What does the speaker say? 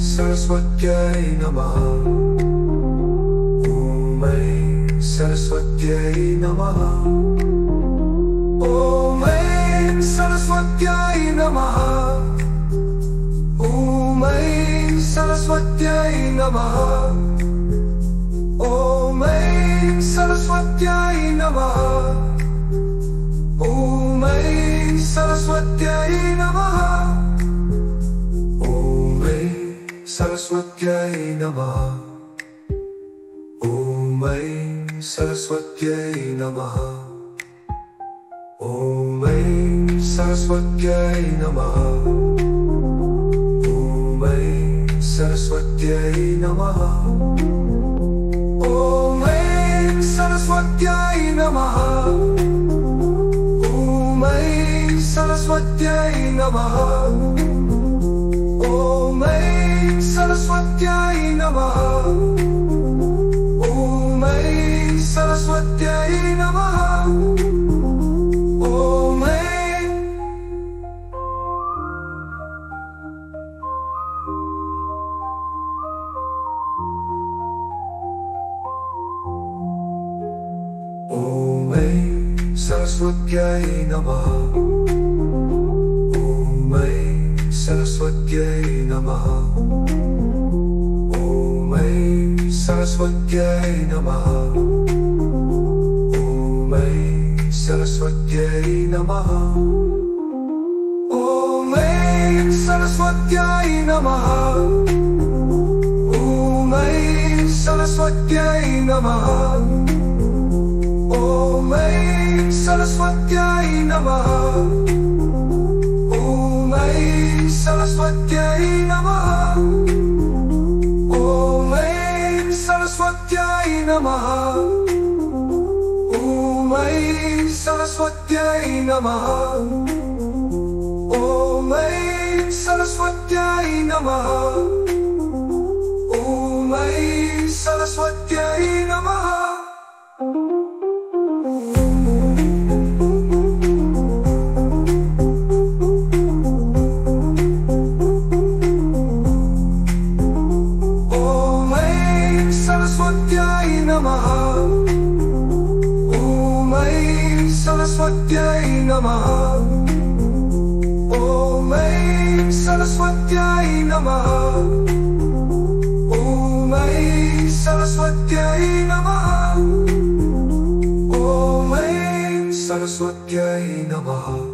सरस्वत्यै नमः। ॐ ऐं सरस्वत्यै नमः। ॐ ऐं सरस्वत्यै नमः। ॐ ऐं सरस्वत्यै नमः। ॐ ऐं सरस्वत्यै नमः। ॐ ऐं सरस्वत्यै नमः। ॐ ऐं सरस्वत्यै नमः। ॐ ऐं सरस्वत्यै नमः। ॐ ऐं सरस्वत्यै नमः। ॐ ऐं सरस्वत्यै नमः। ॐ ऐं सरस्वत्यै नमः। ॐ ऐं सरस्वत्यै नमः। ॐ ऐं सरस्वत्यै नमः। ॐ ऐं सरस्वत्यै नमः। ॐ ऐं ॐ ऐं सरस्वत्यै नमः। ॐ ऐं सरस्वत्यै नमः। ॐ ऐं सरस्वत्यै नमः। ॐ ऐं सरस्वत्यै नमः। ॐ ऐं सरस्वत्यै नमः। ॐ ऐं सरस्वत्यै नमः। ॐ ऐं सरस्वत्यै नमः। ॐ ऐं सरस्वत्यै नमः। ॐ ऐं सरस्वत्यै नमः। ॐ ऐं सरस्वत्यै नमः। ॐ ऐं सरस्वत्यै नमः। ॐ ऐं सरस्वत्यै नमः। सरस्वत्यै नमः। ॐ ऐं सरस्वत्यै नमः। ॐ ऐं सरस्वत्यै नमः। ॐ ऐं सरस्वत्यै नमः। ॐ ऐं सरस्वत्यै नमः।